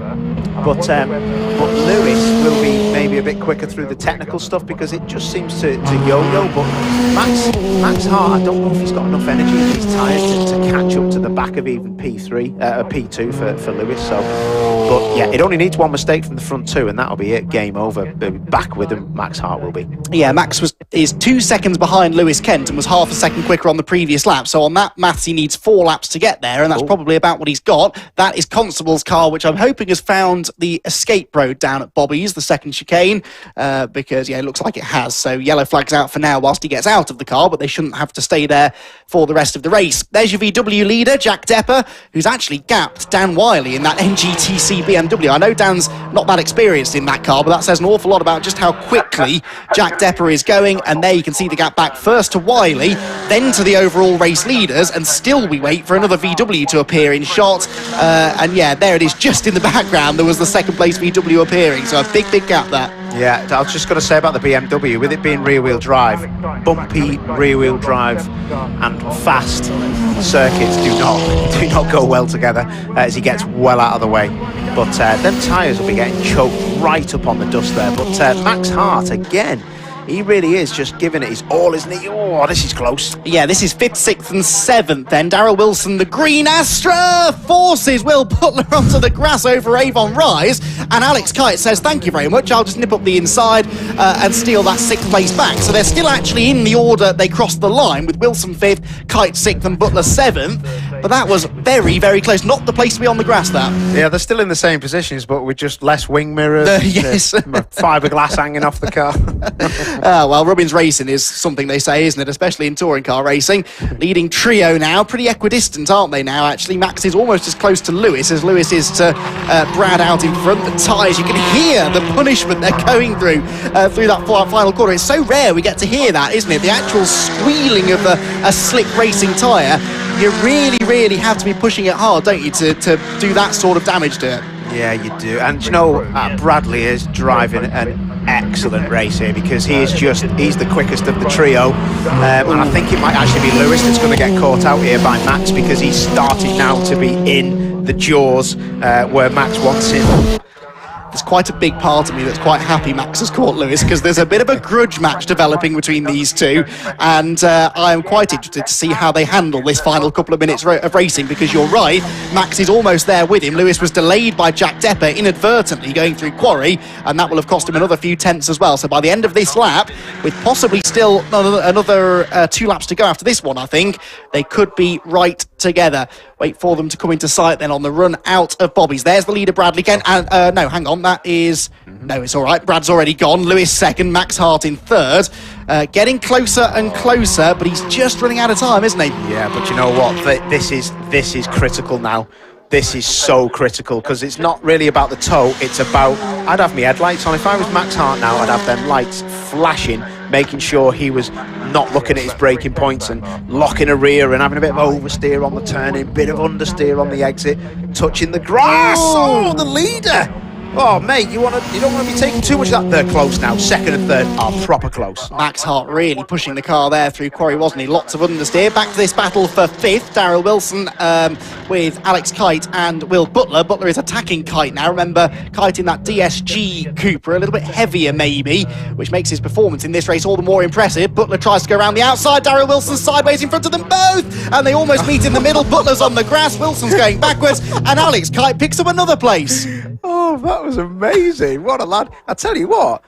But Lewis will be maybe a bit quicker through the technical stuff because it just seems to yo-yo. But Max Hart, I don't know if he's got enough energy in his tyres to catch up to the back of even P2 for Lewis. So, but yeah, it only needs one mistake from the front two, and that'll be it. Game over. Back with him, Max Hart will be. Yeah, Max is 2 seconds behind Lewis Kent and was half a second quicker on the previous lap. So on that maths, he needs 4 laps to get there, and that's probably about what he's got. That is Constable's car, which I'm hoping has found the escape road down at Bobby's, the second chicane, because, yeah, it looks like it has. So yellow flag's out for now whilst he gets out of the car, but they shouldn't have to stay there for the rest of the race. There's your VW leader, Jack Depper, who's actually gapped Dan Wiley in that NGTC BMW. I know Dan's not that experienced in that car, but that says an awful lot about just how quickly Jack Depper is going, and there you can see the gap back first to Wiley, then to the overall race leaders, and still we wait for another VW to appear in shot, and yeah, there it is, just in the background there was the second place VW appearing, so a big gap there. Yeah, I was just going to say about the BMW, with it being rear-wheel drive, bumpy rear-wheel drive and fast circuits do not go well together as he gets well out of the way. But them tyres will be getting choked right up on the dust there. But Max Hart, again, he really is just giving it his all, isn't he? Oh, this is close. Yeah, this is 5th, 6th and 7th then. Darrell Wilson, the green Astra, forces Will Butler onto the grass over Avon Rise. And Alex Kite says, thank you very much. I'll just nip up the inside and steal that 6th place back. So they're still actually in the order they crossed the line, with Wilson 5th, Kite 6th and Butler 7th. but that was very, very close. Not the place to be on the grass, that. Yeah, they're still in the same positions, but with just less wing mirrors. Yes. Fiberglass hanging off the car. Well, Robbins racing is something they say, isn't it? Especially in touring car racing. Leading trio now, pretty equidistant, aren't they now, actually? Max is almost as close to Lewis as Lewis is to Brad out in front. The tyres, you can hear the punishment they're going through that final quarter. It's so rare we get to hear that, isn't it? The actual squealing of a slick racing tyre. You really, really have to be pushing it hard, don't you, to do that sort of damage to it? Yeah, you do. And you know, Bradley is driving an excellent race here because he's the quickest of the trio. And I think it might actually be Lewis that's going to get caught out here by Max because he's starting now to be in the jaws where Max wants him. There's quite a big part of me that's quite happy Max has caught Lewis because there's a bit of a grudge match developing between these two, and I am quite interested to see how they handle this final couple of minutes of racing, because you're right, Max is almost there with him. Lewis was delayed by Jack Depper inadvertently going through Quarry, and that will have cost him another few tenths as well. So by the end of this lap, with possibly still another 2 laps to go after this one, I think they could be right together. Wait for them to come into sight then on the run out of Bobby's. There's the leader, Bradley Kent. And no, hang on, that is... No, it's all right. Brad's already gone. Lewis second, Max Hart in third. Getting closer and closer, but he's just running out of time, isn't he? Yeah, but you know what? This is critical now. This is so critical because it's not really about the toe. It's about... I'd have my headlights on. If I was Max Hart now, I'd have them lights flashing, making sure he was not looking at his braking points and locking a rear and having a bit of oversteer on the turning, bit of understeer on the exit, touching the grass. Oh, the leader. Oh, mate, you don't want to be taking too much of that. They're close now. Second and third are proper close. Max Hart really pushing the car there through Quarry, wasn't he? Lots of understeer. Back to this battle for fifth. Darryl Wilson with Alex Kite and Will Butler. Butler is attacking Kite now. Remember, Kite in that DSG Cooper, a little bit heavier maybe, which makes his performance in this race all the more impressive. Butler tries to go around the outside. Darryl Wilson sideways in front of them both, and they almost meet in the middle. Butler's on the grass. Wilson's going backwards, and Alex Kite picks up another place. Oh, that was amazing. What a lad. I tell you what,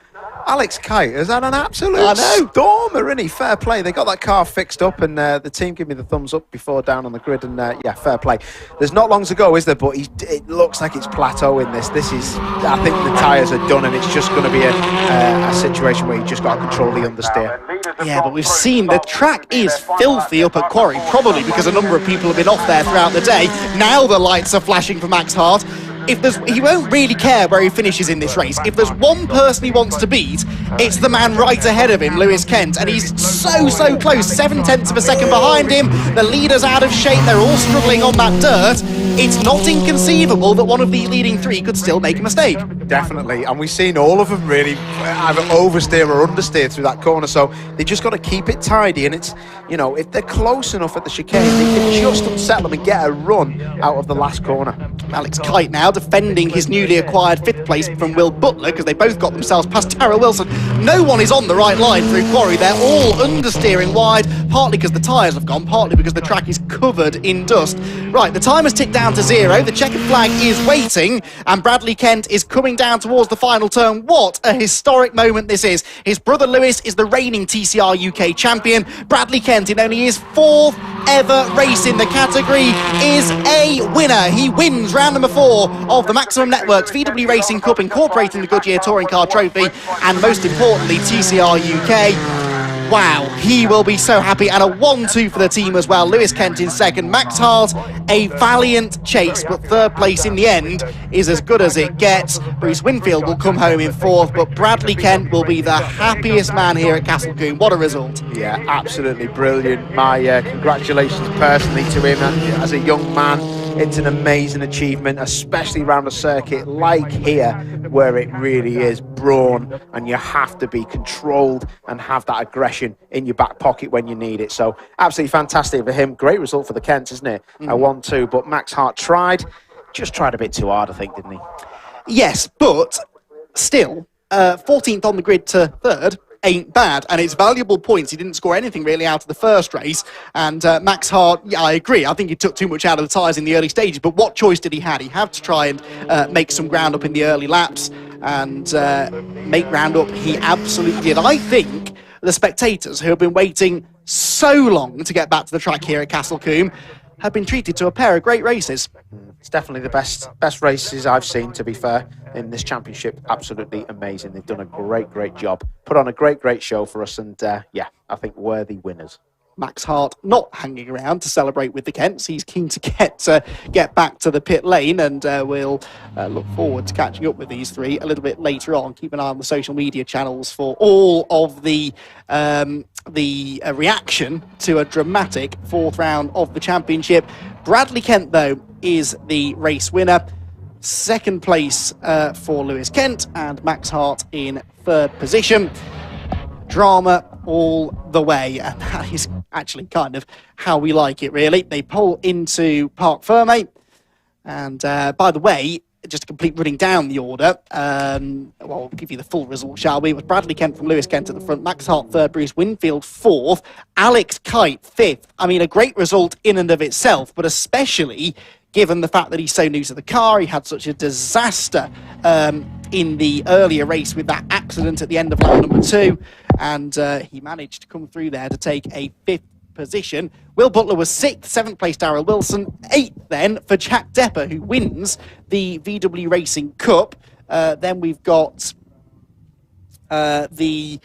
Alex Kite has had an absolute stormer, isn't he? Fair play. They got that car fixed up, and the team gave me the thumbs up before down on the grid, and yeah, fair play. There's not long to go, is there? But it looks like it's plateauing this. I think the tyres are done, and it's just going to be a situation where you just got to control the understeer. Yeah, but we've seen the track is filthy up at Quarry, probably because a number of people have been off there throughout the day. Now the lights are flashing for Max Hart. He won't really care where he finishes in this race. If there's one person he wants to beat, it's the man right ahead of him, Lewis Kent, and he's so close, 7/10 of a second behind him. The leader's out of shape, they're all struggling on that dirt. It's not inconceivable that one of the leading three could still make a mistake. Definitely, and we've seen all of them really either oversteer or understeer through that corner, so they just got to keep it tidy, and it's, you know, if they're close enough at the chicane, they can just upset them and get a run out of the last corner. Alex Kite now defending his newly acquired fifth place from Will Butler, because they both got themselves past Darryl Wilson. No one is on the right line through Quarry. They're all understeering wide, partly because the tyres have gone, partly because the track is covered in dust. Right, the time has ticked down to 0. The checkered flag is waiting, and Bradley Kent is coming down towards the final turn. What a historic moment this is. His brother Lewis is the reigning TCR UK champion. Bradley Kent, in only his 4th ever race in the category, is a winner. He wins round number 4 of the Maximum Networks VW Racing Cup, incorporating the Goodyear Touring Car Trophy, and most importantly, TCR UK. Wow, he will be so happy, and a 1-2 for the team as well. Lewis Kent in second, Max Hart, a valiant chase, but third place in the end is as good as it gets. Bruce Winfield will come home in 4th, but Bradley Kent will be the happiest man here at Castle Combe. What a result. Yeah, absolutely brilliant. My congratulations personally to him as a young man. It's an amazing achievement, especially around a circuit like here, where it really is brawn and you have to be controlled and have that aggression in your back pocket when you need it. So absolutely fantastic for him. Great result for the Kents, isn't it? A 1-2, but Max Hart just tried a bit too hard, I think, didn't he? Yes, but still, 14th on the grid to 3rd. Ain't bad, and it's valuable points. He didn't score anything really out of the first race, and Max Hart, yeah, I agree, I think he took too much out of the tyres in the early stages, but what choice did he have? He had to try and make some ground up in the early laps, and make ground up he absolutely did. I think the spectators who have been waiting so long to get back to the track here at Castle Combe have been treated to a pair of great races. It's definitely the best races I've seen, to be fair, in this championship. Absolutely amazing. They've done a great job. Put on a great show for us, and yeah, I think worthy winners. Max Hart not hanging around to celebrate with the Kents. He's keen to get back to the pit lane, and we'll look forward to catching up with these three a little bit later on. Keep an eye on the social media channels for all of the reaction to a dramatic fourth round of the championship. Bradley Kent, though, is the race winner. Second place for Lewis Kent, and Max Hart in third position. Drama all the way, and that is actually kind of how we like it, really. They pull into Parc Ferme, and by the way, just to complete running down the order, well, we'll give you the full result, shall we? It was Bradley Kent from Lewis Kent at the front, Max Hart third, Bruce Winfield fourth, Alex Kite fifth. I mean, a great result in and of itself, but especially given the fact that he's so new to the car. He had such a disaster in the earlier race with that accident at the end of lap number 2, and he managed to come through there to take a fifth position. Will Butler was 6th, 7th place Darrell Wilson, 8th then for Jack Depper, who wins the VW Racing Cup. Then we've got the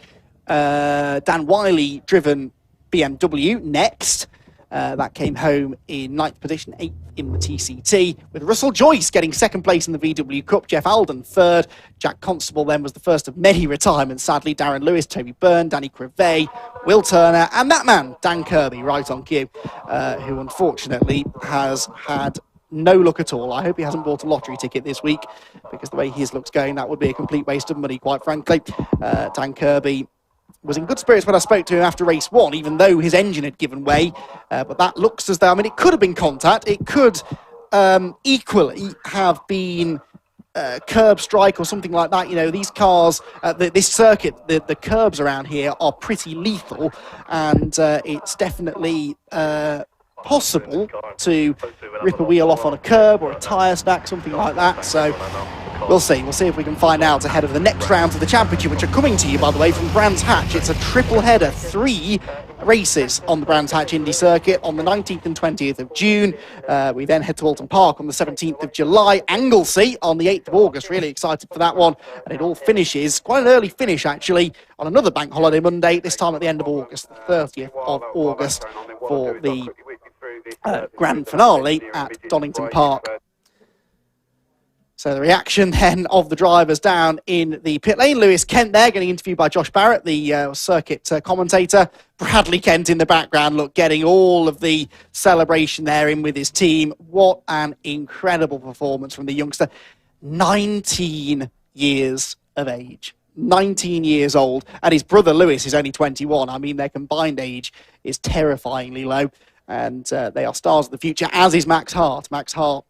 Dan Wiley driven BMW next. That came home in 9th position, 8th in the TCT, with Russell Joyce getting 2nd place in the VW Cup, Jeff Alden 3rd, Jack Constable then was the first of many retirements, sadly. Darren Lewis, Toby Byrne, Danny Crevet, Will Turner, and that man, Dan Kirby, right on cue, who unfortunately has had no luck at all. I hope he hasn't bought a lottery ticket this week, because the way his luck's going, that would be a complete waste of money, quite frankly. Dan Kirby was in good spirits when I spoke to him after race 1, even though his engine had given way. But that looks as though, I mean, it could have been contact. It could equally have been curb strike or something like that. You know, these cars, this circuit, the curbs around here are pretty lethal, and it's definitely possible to rip a wheel off on a curb or a tyre stack, something like that. So we'll see. We'll see if we can find out ahead of the next rounds of the championship, which are coming to you, by the way, from Brands Hatch. It's a triple header, 3 races on the Brands Hatch Indy Circuit on the 19th and 20th of June. We then head to Alton Park on the 17th of July. Anglesey on the 8th of August. Really excited for that one. And it all finishes, quite an early finish actually, on another bank holiday Monday, this time at the end of August, the 30th of August, for the grand finale at Donington Park. So the reaction then of the drivers down in the pit lane. Lewis Kent there getting interviewed by Josh Barrett, the circuit commentator. Bradley Kent in the background, look, getting all of the celebration there in with his team. What an incredible performance from the youngster. 19 years of age. 19 years old. And his brother Lewis is only 21. I mean, their combined age is terrifyingly low. And they are stars of the future, as is Max Hart. Max Hart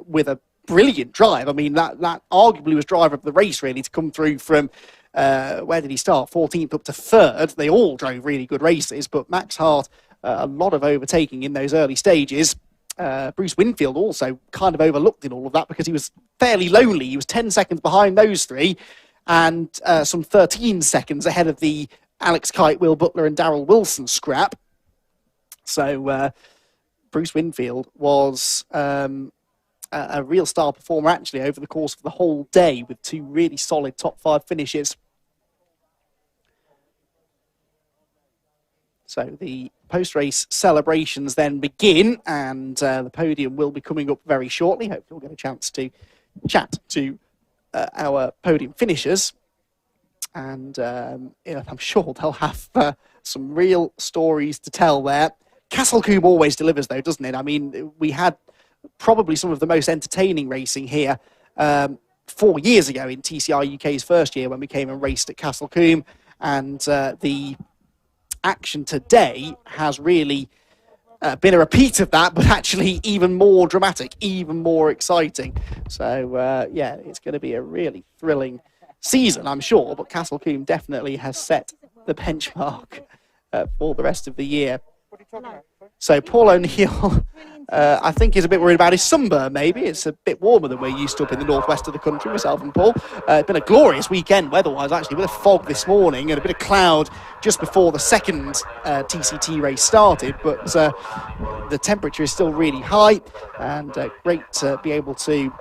with a brilliant drive. I mean, that arguably was driver of the race, really, to come through from, where did he start? 14th up to 3rd. They all drove really good races, but Max Hart, a lot of overtaking in those early stages. Bruce Winfield also kind of overlooked in all of that because he was fairly lonely. He was 10 seconds behind those three and some 13 seconds ahead of the Alex Kite, Will Butler and Darrell Wilson scrap. So Bruce Winfield was a real star performer, actually, over the course of the whole day, with 2 really solid top 5 finishes. So the post-race celebrations then begin, and the podium will be coming up very shortly. Hopefully we'll get a chance to chat to our podium finishers. And I'm sure they'll have some real stories to tell there. Castle Combe always delivers, though, doesn't it? I mean, we had probably some of the most entertaining racing here 4 years ago in TCR UK's first year when we came and raced at Castle Combe, and the action today has really been a repeat of that, but actually even more dramatic, even more exciting. So yeah, it's going to be a really thrilling season, I'm sure, but Castle Combe definitely has set the benchmark for the rest of the year. So Paul O'Neill I think he's a bit worried about his sunburn, maybe. It's a bit warmer than we're used to up in the northwest of the country, myself and Paul. It's been a glorious weekend weather-wise, actually, with a fog this morning and a bit of cloud just before the second TCT race started. But the temperature is still really high, and great to be able to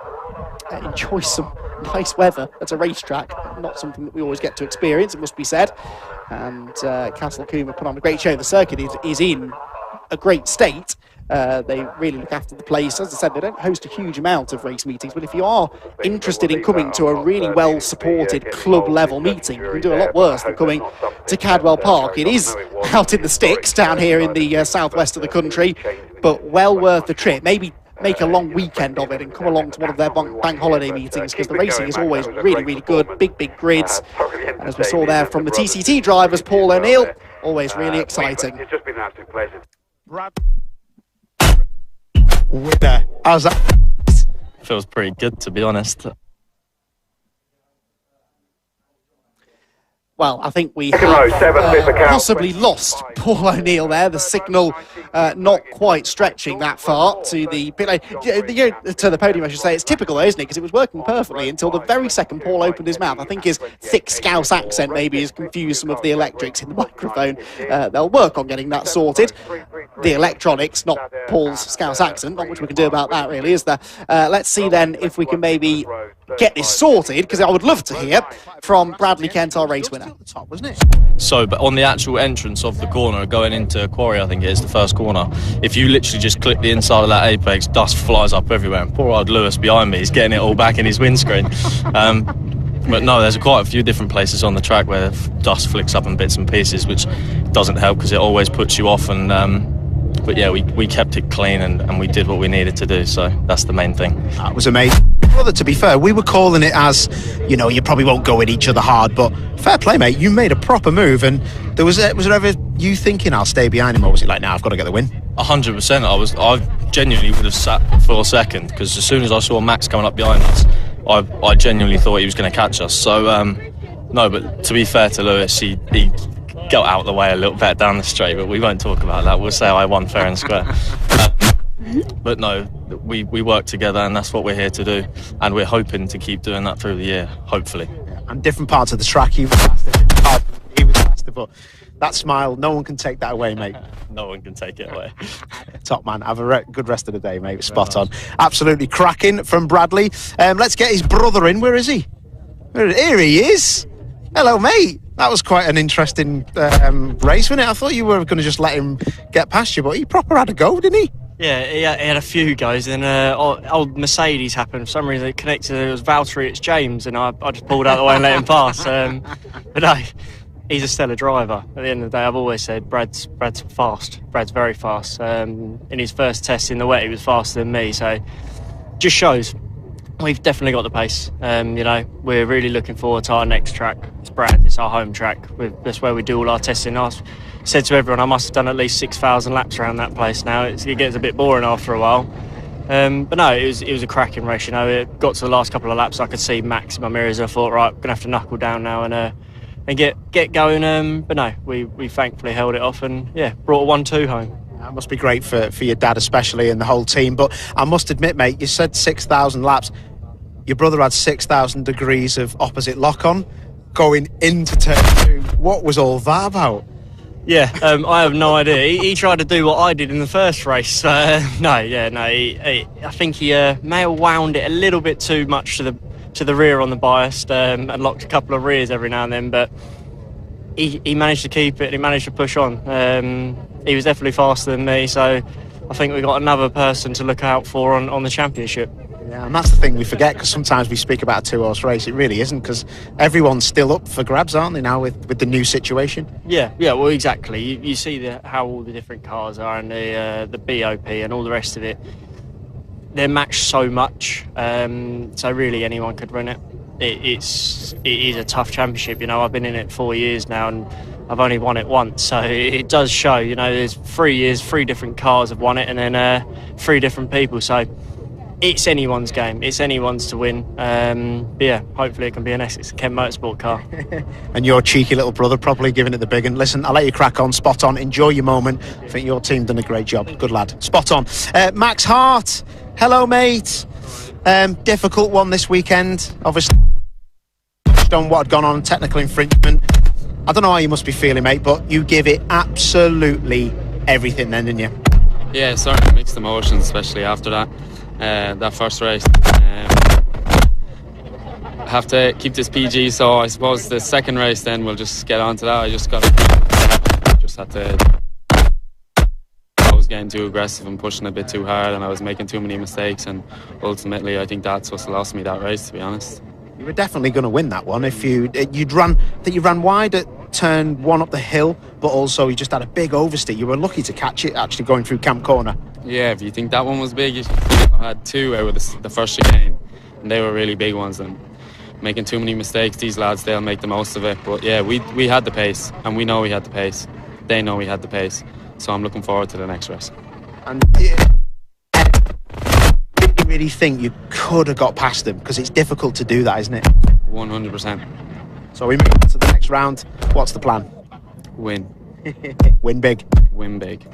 enjoy some nice weather at a racetrack. Not something that we always get to experience, it must be said. And Castle Coombe put on a great show. The circuit is in a great state. They really look after the place. As I said, they don't host a huge amount of race meetings, but if you are interested in coming to a really well supported club level meeting, you can do a lot worse than coming to Cadwell Park. It is out in the sticks down here in the southwest of the country, but well worth the trip. Maybe make a long weekend of it and come along to one of their bank holiday meetings, because the racing is always really, really good. Big grids. And as we saw there from the TCT drivers, Paul O'Neill, always really exciting. It's just been an absolute pleasure. Winner. How's that? Feels pretty good, to be honest. Well, I think we have possibly lost Paul O'Neill there. The signal not quite stretching that far to the to the podium, I should say. It's typical, though, isn't it? Because it was working perfectly until the very second Paul opened his mouth. I think his thick Scouse accent maybe has confused some of the electrics in the microphone. They'll work on getting that sorted. The electronics, not Paul's Scouse accent. Not much we can do about that, really, is there? Let's see then if we can maybe get this sorted, because I would love to hear from Bradley Kent, our race winner. Top, wasn't it? So, but on the actual entrance of the corner, going into Quarry, I think it is the first corner, if you literally just click the inside of that apex, dust flies up everywhere. And poor old Lewis behind me, he's getting it all back in his windscreen. But no, there's quite a few different places on the track where dust flicks up in bits and pieces, which doesn't help because it always puts you off. And but yeah, we kept it clean and we did what we needed to do. So that's the main thing. That was amazing. Brother, to be fair, we were calling it as, you know, you probably won't go at each other hard, but fair play, mate. You made a proper move, and was there ever you thinking I'll stay behind him, or was it like, nah, I've got to get the win? 100%. I genuinely would have sat for a second, because as soon as I saw Max coming up behind us, I genuinely thought he was going to catch us. So no, but to be fair to Lewis, he got out of the way a little bit down the straight, but we won't talk about that. We'll say I won fair and square. But no, we work together, and that's what we're here to do, and we're hoping to keep doing that through the year, hopefully. And different parts of the track, he was faster, but that smile, no one can take that away, mate. No one can take it away. Top man, have a good rest of the day, mate. Spot on. Absolutely cracking from Bradley. Let's get his brother in. Where is he? Here he is. Hello, mate. That was quite an interesting race, wasn't it? I thought you were going to just let him get past you, but he proper had a go, didn't he? Yeah, he had a few goes, and old Mercedes happened. For some reason, it connected. It was Valtteri, it's James, and I just pulled out the way and let him pass. But no, he's a stellar driver. At the end of the day, I've always said Brad's fast. Brad's very fast. In his first test in the wet, he was faster than me. So, just shows we've definitely got the pace. You know, we're really looking forward to our next track. It's Brad. It's our home track. That's where we do all our testing. I said to everyone, I must have done at least 6,000 laps around that place now. It gets a bit boring after a while. But no, it was a cracking race. You know, it got to the last couple of laps, I could see Max in my mirrors. I thought, right, I'm gonna have to knuckle down now and get going. But no, we thankfully held it off and yeah, brought a 1-2 home. That must be great for your dad especially and the whole team. But I must admit, mate, you said 6,000 laps. Your brother had 6,000 degrees of opposite lock-on going into turn 2. What was all that about? Yeah, I have no idea. He tried to do what I did in the first race. I think he may have wound it a little bit too much to the rear on the bias and locked a couple of rears every now and then, but he managed to keep it. He managed to push on. He was definitely faster than me, so I think we got another person to look out for on the championship. Yeah, and that's the thing we forget, because sometimes we speak about a two-horse race. It really isn't, because everyone's still up for grabs, aren't they, now with the new situation? Yeah, well, exactly. You see how all the different cars are and the BOP and all the rest of it. They're matched so much, so really anyone could win it. It is a tough championship. You know, I've been in it 4 years now and I've only won it once, so it does show. You know, there's 3 years, 3 different cars have won it, and then 3 different people. So it's anyone's game. It's anyone's to win. But yeah, hopefully it can be an Essex Kent Motorsport car. And your cheeky little brother probably giving it the big one. Listen, I'll let you crack on. Spot on. Enjoy your moment. I think your team done a great job. Good lad. Spot on. Max Hart. Hello, mate. Difficult one this weekend. Obviously, on what had gone on, technical infringement. I don't know how you must be feeling, mate, but you give it absolutely everything then, didn't you? Yeah, certainly mixed emotions, especially after that first race. I have to keep this PG, so I suppose the second race then we'll just get on to that. I was getting too aggressive and pushing a bit too hard, and I was making too many mistakes, and ultimately I think that's what lost me that race, to be honest. You were definitely going to win that one if you'd run. I think you ran wide at turn 1 up the hill, but also you just had a big oversteer. You were lucky to catch it actually going through Camp Corner. Yeah, if you think that one was big, I had 2 out of the first chicane, and they were really big ones. And making too many mistakes, these lads, they'll make the most of it. But yeah, we had the pace, and we know we had the pace. They know we had the pace, so I'm looking forward to the next race. And I really think you could have got past them, because it's difficult to do that, isn't it? 100%. So we move on to the next round. What's the plan? Win. Win big. Win big.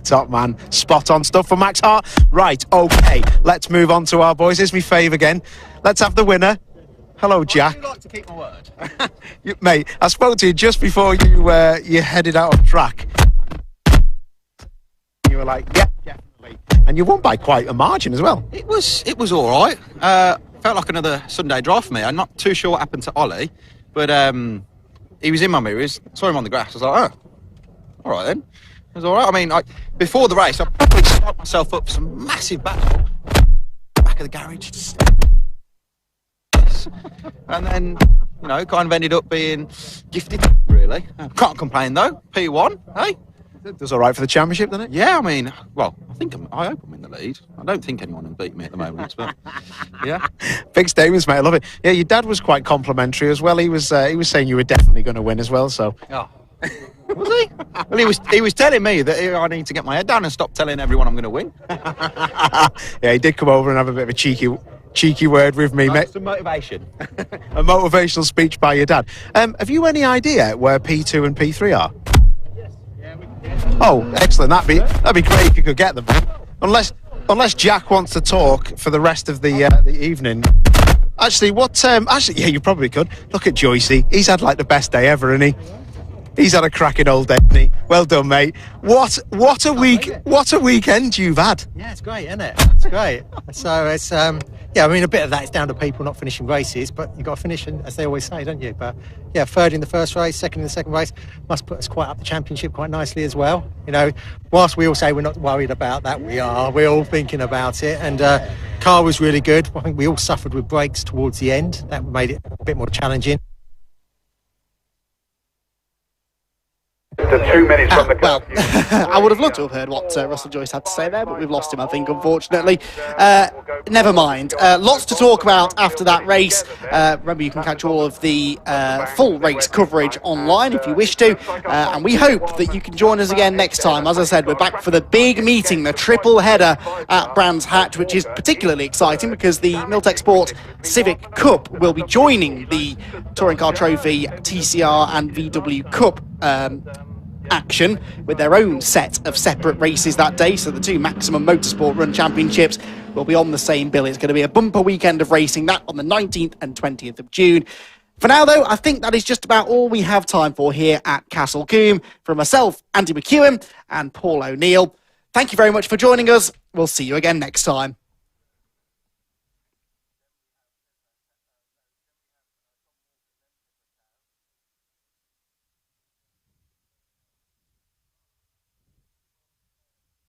Top man. Spot on stuff for Max Hart. Right, okay, let's move on to our boys. Here's me fave again. Let's have the winner. Hello, Jack. I do like to keep my word. Mate, I spoke to you just before you headed out on track. You were like, yeah, definitely. And you won by quite a margin as well. It was all right. Felt like another Sunday drive for me. I'm not too sure what happened to Ollie, but he was in my mirrors. Saw him on the grass. I was like, oh, all right then. It was all right. I mean, before the race, I probably psyched myself up for some massive battle. Back of the garage. And then, kind of ended up being gifted, really. Can't complain, though. P1, hey? It does all right for the championship, doesn't it? Yeah, I mean, well, I hope I'm in the lead. I don't think anyone can beat me at the moment, but yeah. Big statements, mate. I love it. Yeah, your dad was quite complimentary as well. He was saying you were definitely going to win as well. So. Oh. Was he? Well, he was telling me that I need to get my head down and stop telling everyone I'm going to win. Yeah, he did come over and have a bit of a cheeky word with me, mate. Some motivation. A motivational speech by your dad. Have you any idea where P2 and P3 are? Oh, excellent. That'd be great if you could get them. Unless Jack wants to talk for the rest of the evening. Actually, yeah, you probably could. Look at Joycey. He's had like the best day ever, hasn't he? He's had a cracking old day, hasn't he? Well done, mate. What a weekend you've had. Yeah, it's great, isn't it? It's great. So it's yeah, I mean, a bit of that is down to people not finishing races, but you've got to finish, as they always say, don't you? But yeah, third in the first race, second in the second race, must put us quite up the championship quite nicely as well. Whilst we all say we're not worried about that, we're all thinking about it. And car was really good. I think we all suffered with brakes towards the end. That made it a bit more challenging. The 2 minutes from the Well, I would have loved to have heard what Russell Joyce had to say there, but we've lost him, I think, unfortunately. Never mind. Lots to talk about after that race. Remember, you can catch all of the full race coverage online if you wish to. And we hope that you can join us again next time. As I said, we're back for the big meeting, the triple header at Brands Hatch, which is particularly exciting because the Miltech Sport Civic Cup will be joining the Touring Car Trophy TCR and VW Cup action with their own set of separate races that day. So the two Maximum Motorsport Run Championships will be on the same bill. It's going to be a bumper weekend of racing, that on the 19th and 20th of June. For now, though, I think that is just about all we have time for here at Castle Combe. From myself, Andy McEwen, and Paul O'Neill, thank you very much for joining us. We'll see you again next time.